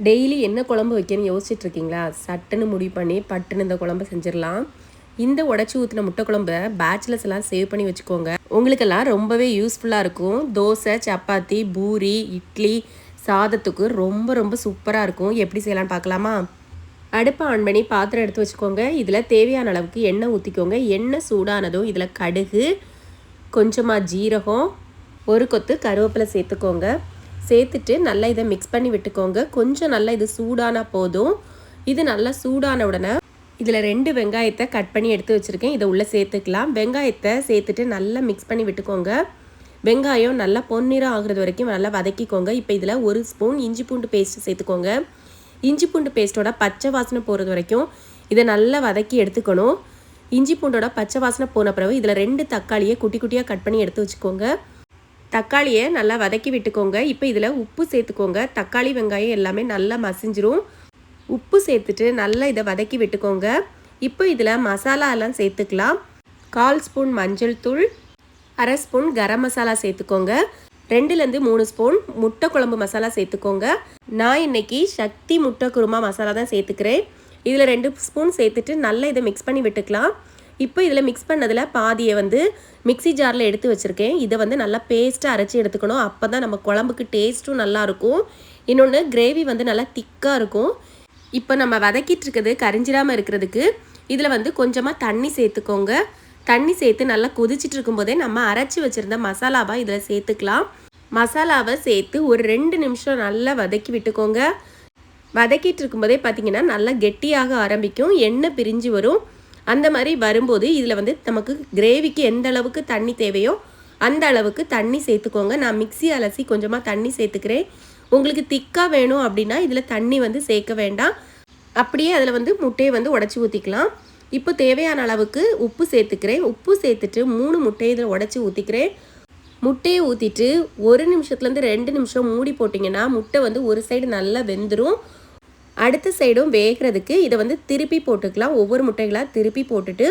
Daily என்ன குழம்பு வைக்கணும்னு யோசிச்சுட்டு இருக்கீங்களா? சட்டுன்னு முடிவு பண்ணி பட்டுன்னு இந்த குழம்பு செஞ்சிடலாம். இந்த உடச்சி ஊற்றின முட்டை குழம்பை பேச்சுலர்ஸ் எல்லாம் சேவ் பண்ணி வச்சுக்கோங்க. உங்களுக்கெல்லாம் ரொம்பவே யூஸ்ஃபுல்லாக இருக்கும். தோசை, சப்பாத்தி, பூரி, இட்லி, சாதத்துக்கு ரொம்ப ரொம்ப சூப்பராக இருக்கும். எப்படி செய்யலான்னு பார்க்கலாமா? அடுப்பை ஆன் பண்ணி பாத்திரம் எடுத்து வச்சுக்கோங்க. இதில் தேவையான அளவுக்கு எண்ணெய் ஊற்றிக்கோங்க. எண்ணெய் சூடானதும் இதில் கடுகு, கொஞ்சமாக ஜீரகம், ஒரு கொத்து கருவேப்பிலை சேர்த்துக்கோங்க. சேர்த்துட்டு நல்லா இதை மிக்ஸ் பண்ணி விட்டுக்கோங்க. கொஞ்சம் நல்லா இது சூடானா போதும். இது நல்லா சூடான உடனே இதில் 2 வெங்காயத்தை கட் பண்ணி எடுத்து வச்சுருக்கேன். இதை உள்ளே சேர்த்துக்கலாம். வெங்காயத்தை சேர்த்துட்டு நல்லா மிக்ஸ் பண்ணி விட்டுக்கோங்க. வெங்காயம் நல்லா பொன்னிறம் ஆகுறது வரைக்கும் நல்லா வதக்கிக்கோங்க. இப்போ இதில் 1 ஸ்பூன் இஞ்சி பூண்டு பேஸ்ட்டு சேர்த்துக்கோங்க. இஞ்சி பூண்டு பேஸ்ட்டோட பச்சை வாசனை போகிறது வரைக்கும் இதை நல்லா வதக்கி எடுத்துக்கணும். இஞ்சி பூண்டோட பச்சை வாசனை போன பிறகு இதில் 2 தக்காளியை குட்டி குட்டியாக கட் பண்ணி எடுத்து வச்சுக்கோங்க. தக்காளியை நல்லா வதக்கி விட்டுக்கோங்க. இப்போ இதில் உப்பு சேர்த்துக்கோங்க. தக்காளி வெங்காயம் எல்லாமே நல்லா மசிஞ்சிரும். உப்பு சேர்த்துட்டு நல்லா இதை வதக்கி விட்டுக்கோங்க. இப்போ இதில் மசாலா எல்லாம் சேர்த்துக்கலாம். 1/4 ஸ்பூன் மஞ்சள் தூள், 1/2 ஸ்பூன் கரம் மசாலா சேர்த்துக்கோங்க. 2லேருந்து 3 ஸ்பூன் முட்டை குழம்பு மசாலா சேர்த்துக்கோங்க. நான் இன்னைக்கு சக்தி முட்டை குருமா மசாலா தான் சேர்த்துக்கிறேன். இதில் 2 ஸ்பூன் சேர்த்துட்டு நல்லா இதை மிக்ஸ் பண்ணி விட்டுக்கலாம். இப்போ இதில் மிக்ஸ் பண்ணதில் பாதியை மிக்ஸி ஜாரில் எடுத்து வச்சுருக்கேன். இதை நல்லா பேஸ்ட்டாக அரைச்சி எடுத்துக்கணும். அப்போ தான் நம்ம குழம்புக்கு டேஸ்ட்டும் நல்லாயிருக்கும். இன்னொன்று கிரேவி நல்லா திக்காக இருக்கும். இப்போ நம்ம வதக்கிட்டு இருக்கிறது கரிஞ்சிடாமல் இருக்கிறதுக்கு இதில் கொஞ்சமாக தண்ணி சேர்த்துக்கோங்க. தண்ணி சேர்த்து நல்லா கொதிச்சிட்டு இருக்கும்போதே நம்ம அரைச்சி வச்சுருந்த மசாலாவை இதில் சேர்த்துக்கலாம். மசாலாவை சேர்த்து ஒரு 2 நிமிஷம் நல்லா வதக்கி விட்டுக்கோங்க. வதக்கிட்டு இருக்கும்போதே பார்த்திங்கன்னா நல்லா கெட்டியாக ஆரம்பிக்கும். எண்ணெய் பிரிஞ்சு வரும். அந்த மாதிரி வரும்போது இதில் நமக்கு கிரேவிக்கு எந்த அளவுக்கு தண்ணி தேவையோ அந்த அளவுக்கு தண்ணி சேர்த்துக்கோங்க. நான் மிக்ஸி அலசி கொஞ்சமாக தண்ணி சேர்த்துக்கிறேன். உங்களுக்கு திக்காக வேணும் அப்படின்னா இதில் தண்ணி சேர்க்க வேண்டாம். அப்படியே அதில் முட்டையை உடச்சி ஊற்றிக்கலாம். இப்போ தேவையான அளவுக்கு உப்பு சேர்த்துக்கிறேன். உப்பு சேர்த்துட்டு 3 முட்டையை இதில் உடச்சி ஊற்றிக்கிறேன். முட்டையை ஊற்றிட்டு 1 நிமிஷத்துலேருந்து 2 நிமிஷம் மூடி போட்டிங்கன்னா முட்டை ஒரு சைடு நல்லா வெந்துடும். அடுத்த சைடும் வேகிறதுக்கு இதை திருப்பி போட்டுக்கலாம். ஒவ்வொரு முட்டைகளாக திருப்பி போட்டுட்டு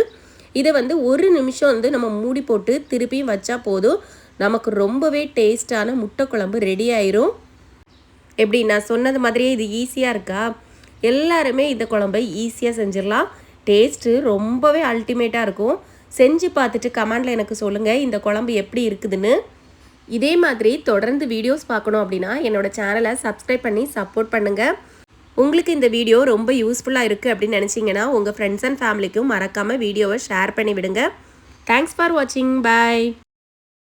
இதை 1 நிமிஷம் நம்ம மூடி போட்டு திருப்பி வச்சா போதும். நமக்கு ரொம்பவே டேஸ்டான முட்டை குழம்பு ரெடி ஆயிரும். எப்படி நான் சொன்னது மாதிரியே இது ஈஸியாக இருக்கா? எல்லாருமே இந்த குழம்பை ஈஸியாக செஞ்சிடலாம். டேஸ்ட்டு ரொம்பவே அல்டிமேட்டாக இருக்கும். செஞ்சு பார்த்துட்டு கமெண்டில் எனக்கு சொல்லுங்கள் இந்த குழம்பு எப்படி இருக்குதுன்னு. இதே மாதிரி தொடர்ந்து வீடியோஸ் பார்க்கணும் அப்படின்னா என்னோடய சேனலை சப்ஸ்கிரைப் பண்ணி சப்போர்ட் பண்ணுங்கள். உங்களுக்கு இந்த வீடியோ ரொம்ப யூஸ்ஃபுல்லாக இருக்குது அப்படின்னு நினச்சிங்கன்னா உங்கள் ஃப்ரெண்ட்ஸ் அண்ட் ஃபேமிலிக்கும் மறக்காமல் வீடியோவை ஷேர் பண்ணி விடுங்க. தேங்க்ஸ் ஃபார் வாட்சிங். பாய்.